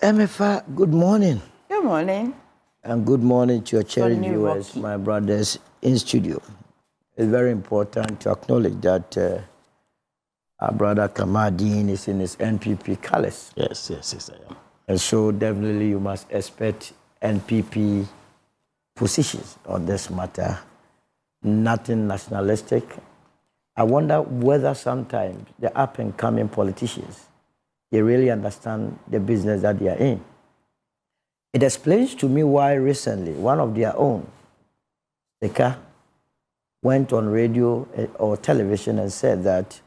MFA, good morning. Good morning. And good morning to your cherished viewers, my brothers in studio. It's very important to acknowledge that our brother Kamadin is in his NPP colours. Yes, I am. And so definitely you must expect NPP positions on this matter. Nothing nationalistic. I wonder whether sometimes the up-and-coming politicians, they really understand the business that they are in. It explains to me why recently one of their own, Seka, went on radio or television and said that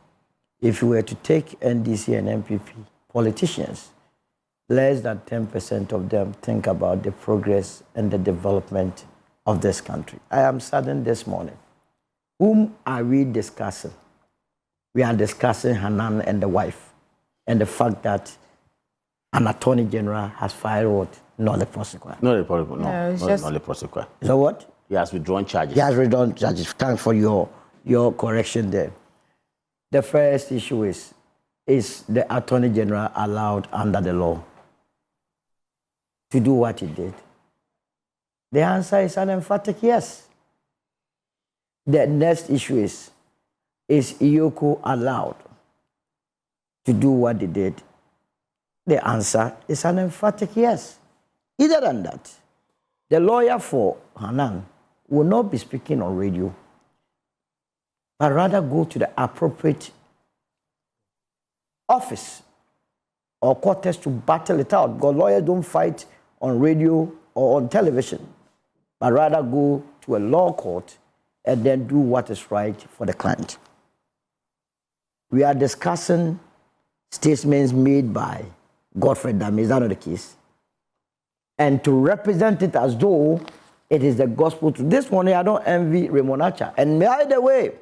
if you were to take NDC and NPP politicians, less than 10% of them think about the progress and the development of this country. I am saddened this morning. Whom are we discussing? We are discussing Hanan and the wife, and the fact that an attorney general has filed what? Not the prosecutor. Not the prosecutor. Not the prosecutor. So what? He has withdrawn charges. He has withdrawn charges. Thanks for your correction there. The first issue is the attorney general allowed under the law to do what he did? The answer is an emphatic yes. The next issue is EOCO allowed to do what they did? The answer is an emphatic yes. Either than that, the lawyer for Hanan will not be speaking on radio, but rather go to the appropriate office or quarters to battle it out, because lawyers don't fight on radio or on television, but rather go to a law court and then do what is right for the client. We are discussing statements made by Godfred Dame. Is that not the case? And to represent it as though it is the gospel truth. This morning, I don't envy Raymond Acha. And by the way,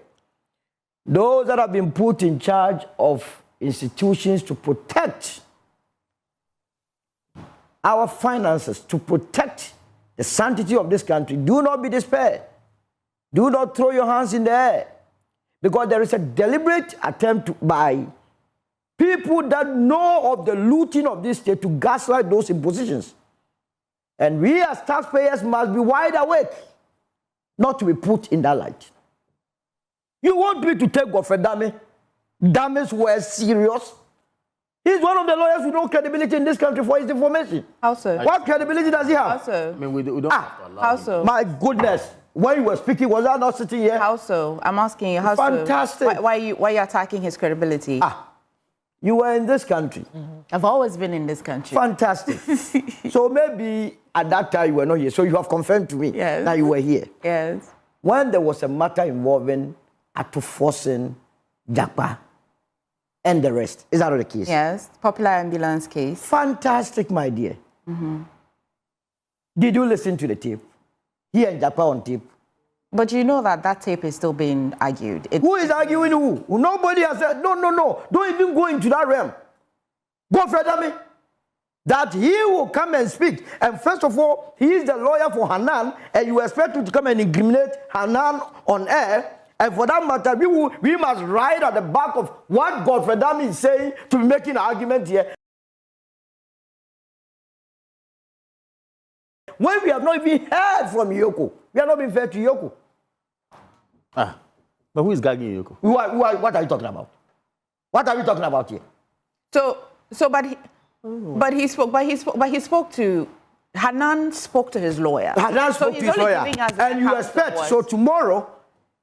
those that have been put in charge of institutions to protect our finances, to protect the sanctity of this country, do not be despaired. Do not throw your hands in the air, because there is a deliberate attempt by people that know of the looting of this state to gaslight those in positions. And we as taxpayers must be wide awake not to be put in that light. You want me to take Godfred Dame? Dame's words serious? He's one of the lawyers with no credibility in this country for his information. How so? What credibility does he have? How so? I mean, we don't have to allow How him. so? My goodness. When you were speaking, was I not sitting here? How so? I'm asking you, how Fantastic. so? Why are you attacking his credibility? You were in this country. I've always been in this country. Fantastic. So maybe at that time you were not here. So you have confirmed to me that you were here. Yes. When there was a matter involving Ato Forson, Japa, and the rest. Is that not the case? Yes. Popular ambulance case. Fantastic, my dear. Did you listen to the tape? He and Japa on tape. But you know that tape is still being argued. Who is arguing who? Nobody has said, no. Don't even go into that realm. Godfred Dame, that he will come and speak. And first of all, he is the lawyer for Hanan, and you expect him to come and incriminate Hanan on air. And for that matter, we must ride at the back of what Godfred Dame is saying to be making an argument here. When we have not even heard from EOCO, we are not being fair to EOCO. But who is gagging EOCO? What are you talking about? What are we talking about here? But he spoke to Hanan spoke to his lawyer. Hanan spoke to his lawyer, and you expect so tomorrow,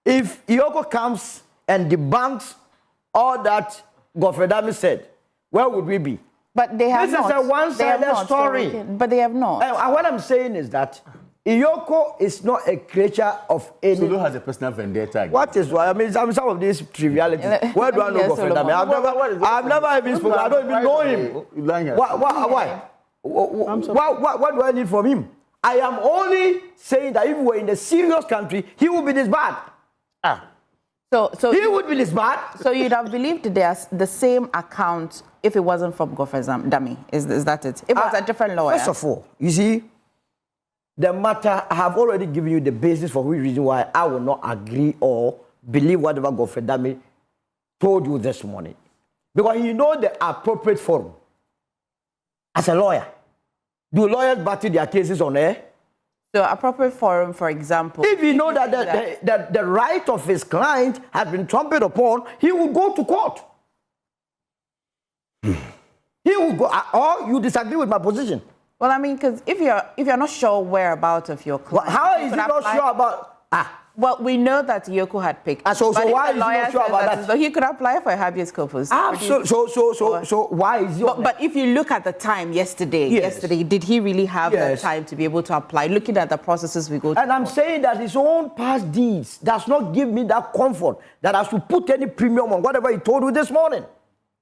if EOCO comes and debunks all that Godfred Dame said, where would we be? But they have not. This is a one-sided story. But they have not. And what I'm saying is that EOCO is not a creature of any... Solo has a personal vendetta. What is why? I mean, some of these trivialities. Where do I know Godfred Dame? I've never even spoken. I don't even know him. Why? What do I need from him? I am only saying that if we were in a serious country, he would be this bad. So he would be this bad. So you'd have believed there's the same account if it wasn't from Godfred Dame. Is that it? It was a different lawyer. First of all, you see, the matter, I have already given you the basis for which reason why I will not agree or believe whatever Godfred Dame told you this morning. Because he knows the appropriate forum. As a lawyer, Do lawyers battle their cases on air? So appropriate forum, for example. If you know that the right of his client has been trampled upon, he will go to court. He will go, or you disagree with my position. Well, I mean, because if you're not sure whereabouts of your client, how is he not sure about? Well, we know that EOCO had picked. So why is he not sure about that? So he could apply for a habeas corpus. Absolutely. So why is he? But if you look at the time yesterday, did he really have that time to be able to apply? Looking at the processes we go through. And I'm saying that his own past deeds does not give me that comfort that I should put any premium on whatever he told you this morning.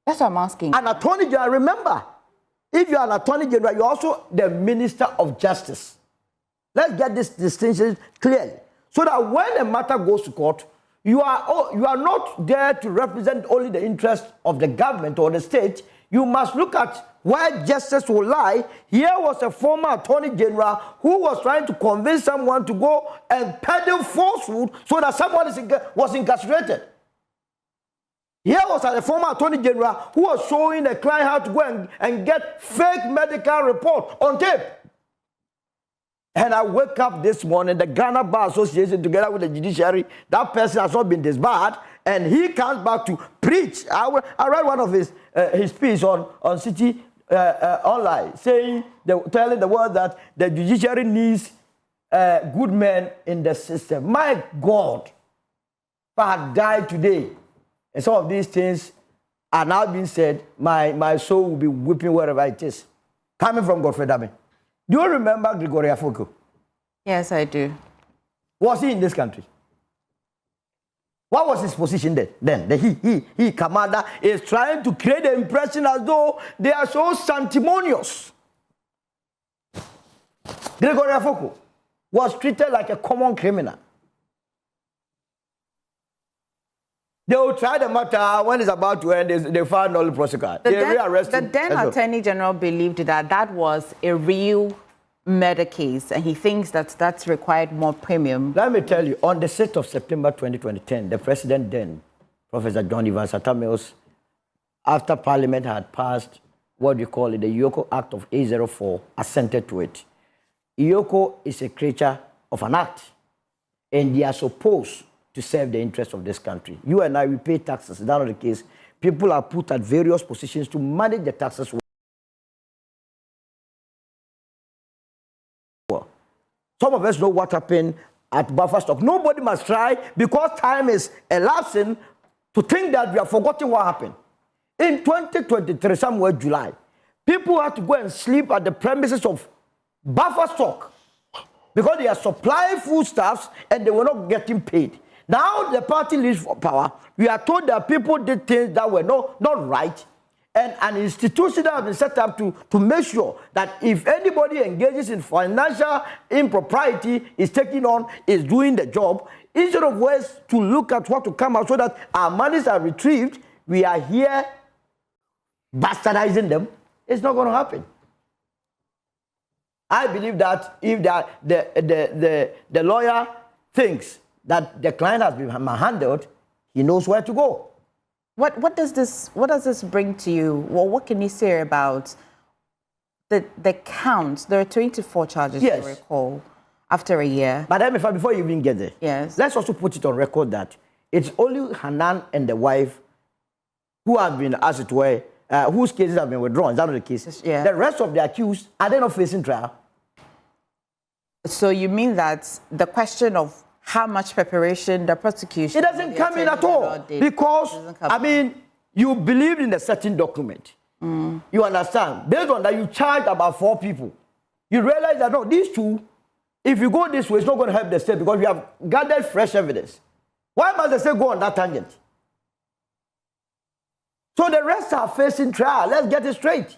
That's what I'm asking. An attorney general, remember, if you're an attorney general, you're also the minister of justice. Let's get this distinction clearly. So that when a matter goes to court, you are not there to represent only the interest of the government or the state. You must look at where justice will lie. Here was a former attorney general who was trying to convince someone to go and peddle falsehood so that someone was incarcerated. Here was a former attorney general who was showing the client how to go and get fake medical report on tape. And I wake up this morning, the Ghana Bar Association, together with the judiciary, that person has not been disbarred, and he comes back to preach. I read one of his piece on City Online, telling the world that the judiciary needs good men in the system. My God, if I had died today, and some of these things are now being said, my soul will be weeping wherever it is. Coming from Godfred Dame. Do you remember Gregory Afoko? Yes, I do. Was he in this country? What was his position then? He commander, is trying to create the impression as though they are so sanctimonious. Gregory Afoko was treated like a common criminal. They will try the matter when it's about to end. They find all the prosecutor. They rearrest him. The then Attorney General believed that was a real murder case, and he thinks that's required more premium. Let me tell you, on the 6th of September 2010, the president then, Professor John Evans Atta Mills, after Parliament had passed what you call it, the EOCO Act of 804, assented to it. EOCO is a creature of an act, and they are supposed to serve the interests of this country. You and I, we pay taxes. That's not the case. People are put at various positions to manage the taxes. Some of us know what happened at buffer stock. Nobody must try, because time is elapsing, to think that we have forgotten what happened. In 2023, somewhere July, people had to go and sleep at the premises of buffer stock because they are supplying foodstuffs and they were not getting paid. Now the party leaves power. We are told that people did things that were not right, and an institution that has been set up to make sure that if anybody engages in financial impropriety, is doing the job, instead of ways to look at what to come out so that our monies are retrieved, we are here bastardizing them. It's not going to happen. I believe that if the lawyer thinks that the client has been handled, he knows where to go. What does this bring to you? Well, what can you say about the counts? There are 24 charges, yes, I recall, after a year. But before you even get there, yes, let's also put it on record that it's only Hanan and the wife who have been, as it were, whose cases have been withdrawn. Is that not the case? Yeah. The rest of the accused, are they not facing trial? So you mean that the question of how much preparation the prosecution... It doesn't come in at all. Because, I mean, you believed in a certain document. You understand? Based on that, you charged about 4 people. You realize that, no, these 2, if you go this way, it's not going to help the state because we have gathered fresh evidence. Why must the state go on that tangent? So the rest are facing trial. Let's get it straight.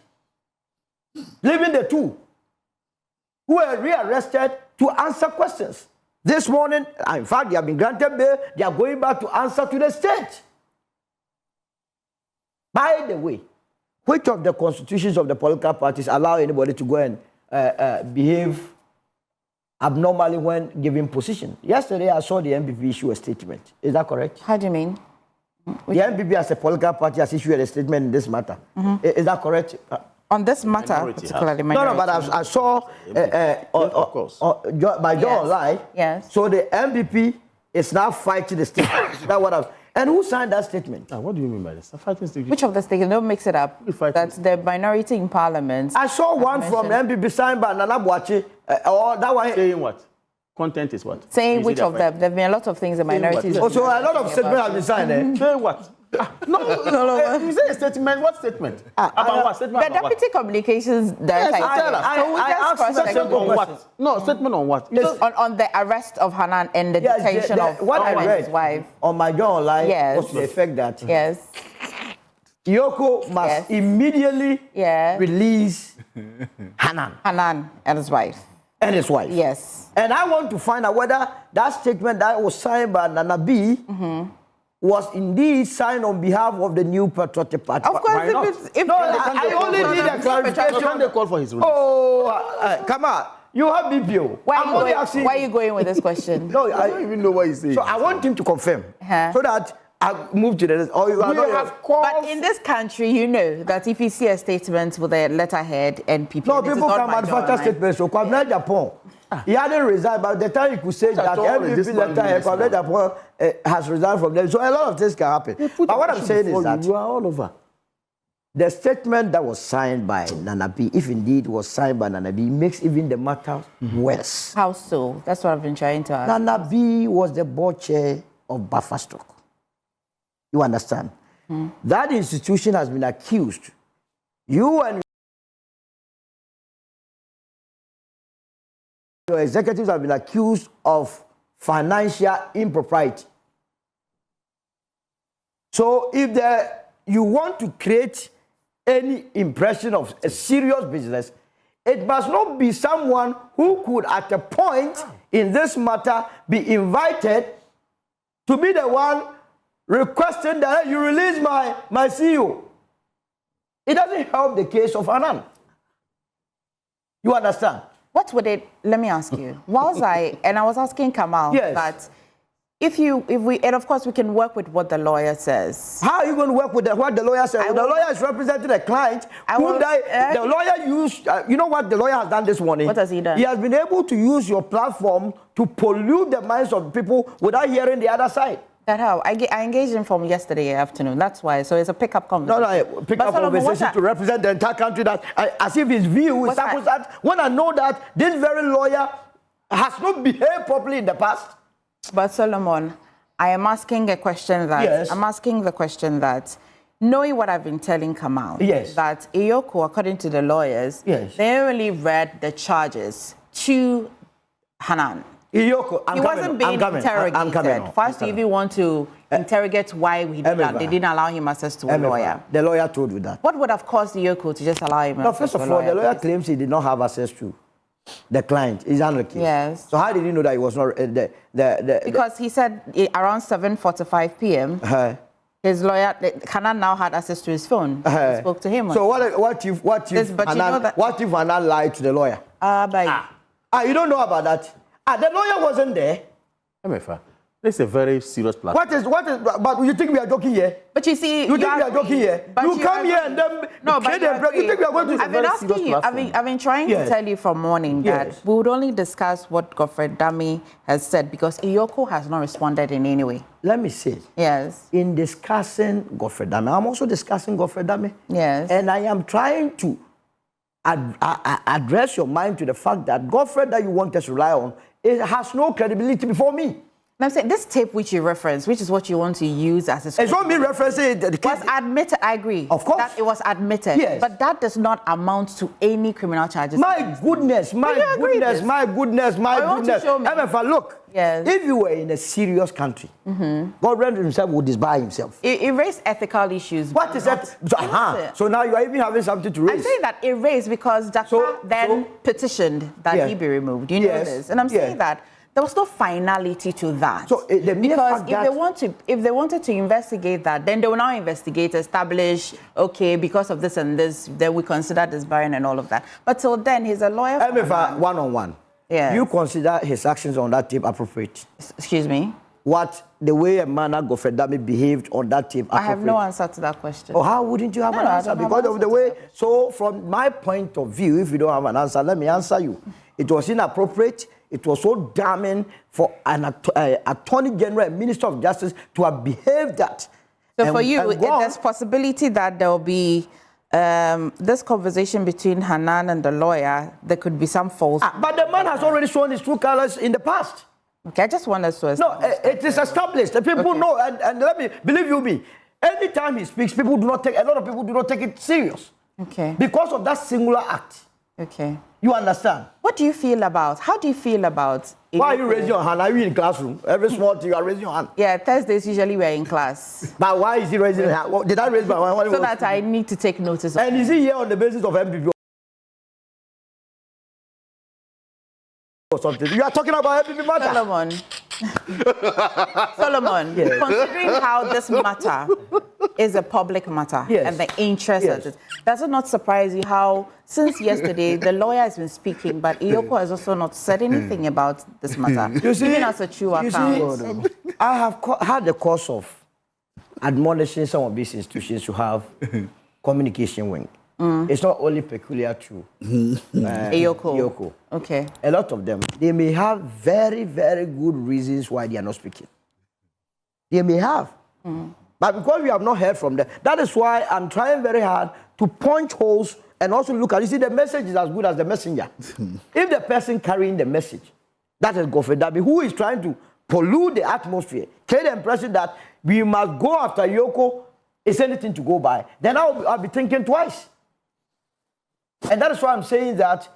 Leaving the 2 who were rearrested to answer questions. This morning, in fact, they have been granted bail. They are going back to answer to the state. By the way, which of the constitutions of the political parties allow anybody to go and behave abnormally when given position? Yesterday, I saw the NPP issue a statement. Is that correct? How do you mean? The NPP as a political party has issued a statement in this matter. Is that correct? On this matter, Minority particularly House. minority. No, but I saw of course. by John Yes. Online. Yes. So the NPP is now fighting the statement. That's what I. And who signed that statement? What do you mean by this? A fighting stage. Which of the states? Don't mix it up. fighting? That's the minority in parliament. I saw one from the NPP signed by Nana Boakye. Or that one. Saying what? Content is what? Saying You which see of that them? There have been a lot of things the minorities. Also, a lot of statements have been signed. Saying what? No. You say a statement. What statement? About what? Statement The about what? Deputy Communications Director. tell us. I asked Statement on what? No, statement on what? on the arrest of Hanan and the Yes, detention of what I his read wife. on my John Online Yes. was to the effect that Yes. EOCO must Yes. immediately release Hanan Hanan and his wife. and his wife. Yes. And I want to find out whether that statement that was signed by Nana B was indeed signed on behalf of the New Patriotic Party. Of course, Why not? No, I only need a clarification. Can they call for his release? Oh, come on. You have BPO. Where I'm only asking. are you going with this question? No, I don't even know what he's saying. So I want him to confirm Uh-huh. so that I move to the next. Or you are We not have called. But in this country, you know that if you see a statement with a letterhead NPP, No, it is people not can by manufacture John, statements. So Kwabena Agyapong, he hadn't resigned, but the time he could say that all of this MVP man letterhead, doing Kwabena this Agyapong has resigned from them. So a lot of things can happen. But what I'm saying is that you are all over. the statement that was signed by Nana B, if indeed was signed by Nana B, makes even the matter worse. How so? That's what I've been trying to ask. Nana B was the board chair of Bufferstock. You understand? That institution has been accused. You and your executives have been accused of financial impropriety. So if you want to create any impression of a serious business, it must not be someone who could at a point in this matter be invited to be the one requesting that you release my CEO. It doesn't help the case of Annan. You understand? What would it? Let me ask you. I was asking Kamal that if we, and of course we can work with what the lawyer says. How are you going to work with what the lawyer says? The lawyer is representing a client the lawyer used. You know what the lawyer has done this morning? What has he done? He has been able to use your platform to pollute the minds of people without hearing the other side. That how? I engaged him from yesterday afternoon. That's why. So it's a pickup conversation. No, pick-up conversation to represent the entire country that, as if his view is that when I know that this very lawyer has not behaved properly in the past. But Solomon, I am asking a question that... Yes. I'm asking the question that, knowing what I've been telling Kamal, that EOCO, according to the lawyers, they only read the charges to Hanan. EOCO, he wasn't being interrogated. First, if you want to interrogate why they didn't allow him access to a lawyer. The lawyer told you that. What would have caused EOCO to just allow him access to a lawyer? First of all, the lawyer claims he did not have access to the client. Is that the case? Yes. So how did he know that he was not because he said around 7:45 p.m. His lawyer, Hanan, now had access to his phone. He spoke to him. So what if Hanan lied to the lawyer? You don't know about that. The lawyer wasn't there. This is a very serious platform. But you think we are joking here? But you see, you think we are joking here? You come here and then you think we are going to? I've been asking you. I've been trying to tell you from morning that we would only discuss what Godfred Dame has said because EOCO has not responded in any way. Let me say. Yes. In discussing Godfred Dame, I'm also discussing Godfred Dame. Yes. And I am trying to address your mind to the fact that Godfred that you want us to rely on, it has no credibility before me. I'm saying this tape which you reference, which is what you want to use as a script. It's not me referencing it. It was admitted, I agree. Of course. That it was admitted. Yes. But that does not amount to any criminal charges. My goodness. MFA, look. Yes. If you were in a serious country, Godfred himself would disbar himself. It raised ethical issues. What is that? So now you are even having something to raise. I'm saying that it raised because Jakarta petitioned that he be removed. You know this. And I'm saying that there was no finality to that. So because if they wanted to investigate that, then they will now investigate, establish, okay, because of this and this, then we consider this barren and all of that. But till then, he's a lawyer. One-on-one. Yeah. You consider his actions on that tape appropriate? Excuse me? What the way a man like Godfred Dame behaved on that tape? I have no answer to that question. Oh, how wouldn't you have an answer? Because of the way. So, from my point of view, if you don't have an answer, let me answer you. It was inappropriate. It was so damning for an Attorney General and Minister of Justice to have behaved that. So, for you, there's possibility that there will be this conversation between Hanan and the lawyer. There could be some false. But the man has already shown his true colors in the past. Okay, I just want us to establish. No, it is established. The people know, and let me believe you me. Anytime he speaks, people do not take. A lot of people do not take it serious. Okay. Because of that singular act. Okay. You understand? What do you feel about? How do you feel about? Why are you raising your hand? Are you in classroom? Every small thing you are raising your hand. Yeah, Thursdays usually we're in class. But why is he raising his hand? Did I raise my hand? So that I need to take notice of. And is he here on the basis of NPP? Or something. You are talking about NPP matter. Solomon, yes. Considering how this matter is a public matter, yes, and the interest of it, does it not surprise you how, since yesterday, the lawyer has been speaking, but EOCO has also not said anything about this matter, giving us a true account? I have had the course of admonishing some of these institutions to have communication wing. It's not only peculiar to EOCO. Okay. A lot of them, they may have very, very good reasons why they are not speaking. They may have. But because we have not heard from them, that is why I'm trying very hard to punch holes and also look at, you see, the message is as good as the messenger. If the person carrying the message, that is Godfred Dame, who is trying to pollute the atmosphere, create the impression that we must go after EOCO, is anything to go by, then I'll be thinking twice. And that is why I'm saying that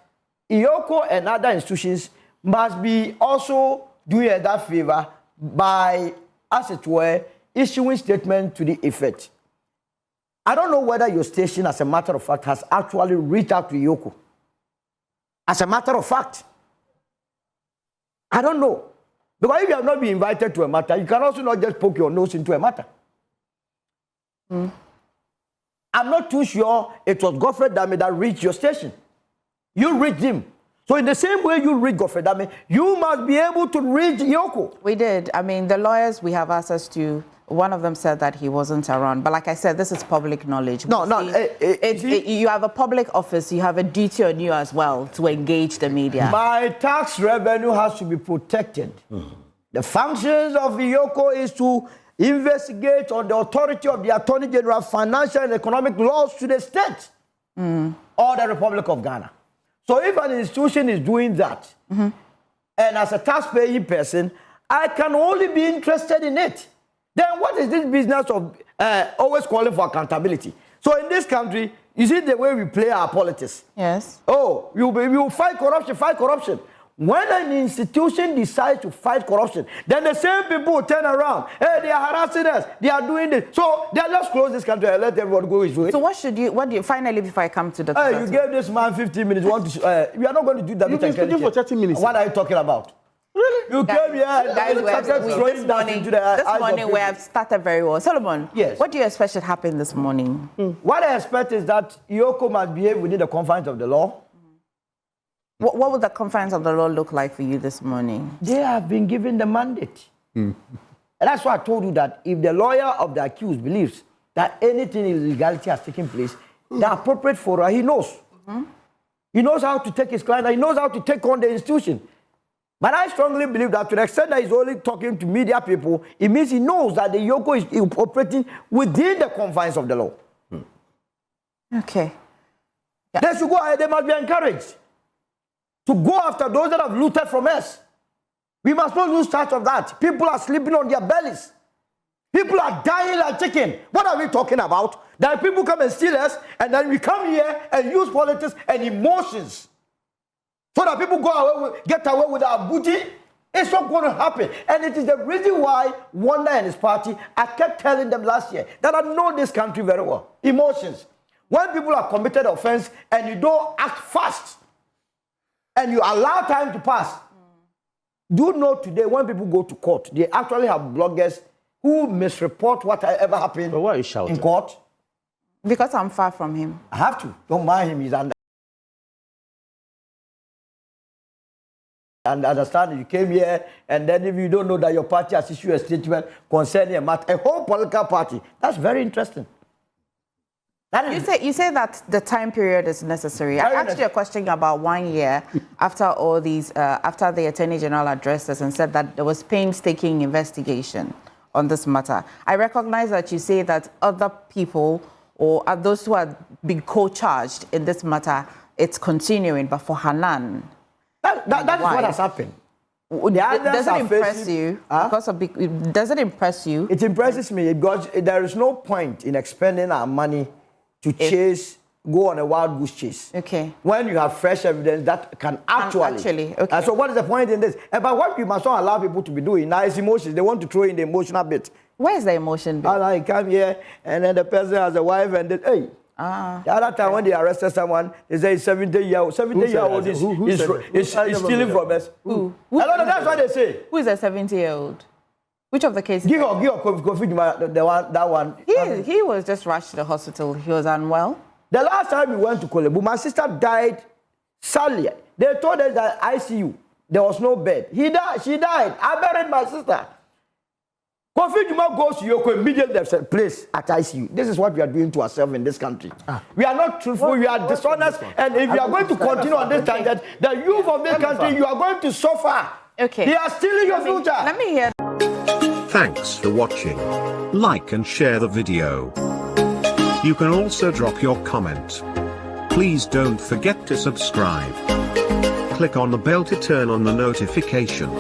EOCO and other institutions must be also doing that favor by, as it were, issuing statement to the effect. I don't know whether your station, as a matter of fact, has actually reached out to EOCO. As a matter of fact. I don't know. Because if you have not been invited to a matter, you can also not just poke your nose into a matter. I'm not too sure it was Godfred Dame that reached your station. You reached him. So in the same way you reach Godfred Dame, you must be able to reach EOCO. We did. I mean, the lawyers we have access to, one of them said that he wasn't around. But like I said, this is public knowledge. You have a public office. You have a duty on you as well to engage the media. My tax revenue has to be protected. The functions of EOCO is to investigate on the authority of the Attorney General financial and economic laws to the state or the Republic of Ghana. So if an institution is doing that, and as a taxpaying person, I can only be interested in it, then what is this business of always calling for accountability? So in this country, you see the way we play our politics. Yes. Oh, we will fight corruption, fight corruption. When an institution decides to fight corruption, then the same people will turn around. Hey, they are harassing us. They are doing this. So they are just close this country and let everyone go his way. So what do you, finally, before I come to the... Hey, you gave this man 15 minutes. We are not going to do that. You've been speaking for 30 minutes. What are you talking about? Really? You came here. This morning we have started very well. Solomon, yes. What do you expect should happen this morning? What I expect is that EOCO must behave within the confines of the law. What would the confines of the law look like for you this morning? They have been given the mandate. And that's why I told you that if the lawyer of the accused believes that anything illegality has taken place, the appropriate forum, he knows. He knows how to take his client, he knows how to take on the institution. But I strongly believe that to the extent that he's only talking to media people, it means he knows that the EOCO is operating within the confines of the law. Okay. Yeah. They should go ahead, they must be encouraged to go after those that have looted from us. We must not lose sight of that. People are sleeping on their bellies. People are dying like chicken. What are we talking about? That people come and steal us, and then we come here and use politics and emotions so that people get away with our booty. It's not going to happen. And it is the reason why Wanda and his party, I kept telling them last year that I know this country very well. Emotions. When people have committed offense and you don't act fast, and you allow time to pass. Do know today when people go to court, they actually have bloggers who misreport whatever happened why are you shouting? In court. Because I'm far from him. I have to. Don't mind him. He's under and understand you came here, and then if you don't know that your party has issued a statement concerning a whole political party, that's very interesting. You say that the time period is necessary. I asked you a question about 1 year after all these, after the Attorney General addressed us and said that there was painstaking investigation on this matter. I recognize that you say that other people or those who are being co-charged in this matter, it's continuing, but for Hanan, that is what has happened. Does it impress you? Does it impress you? It impresses me because there is no point in expending our money to go on a wild goose chase. Okay. When you have fresh evidence that can actually. Okay. So what is the point in this? But what you must not allow people to be doing now is emotions. They want to throw in the emotional bit. Where is the emotion bit? I come here and then the person has a wife and then, hey. The other time when they arrested someone, they say 70-year-old. 70-year-old is stealing from us. Who? That's what they say. Who is a 70-year-old? Which of the cases? Give that one. He was just rushed to the hospital. He was unwell. The last time we went to Kolebu, my sister died sadly. They told us that ICU, there was no bed. She died. I buried my sister. Kofi Juma goes to EOCO immediately, there's a place at ICU. This is what we are doing to ourselves in this country. We are not truthful, we are dishonest, and if you are going to continue on this tangent, the youth of this country, you are going to suffer. Okay. They are stealing your future. Let me hear. Thanks for watching. Like and share the video. You can also drop your comment. Please don't forget to subscribe. Click on the bell to turn on the notification.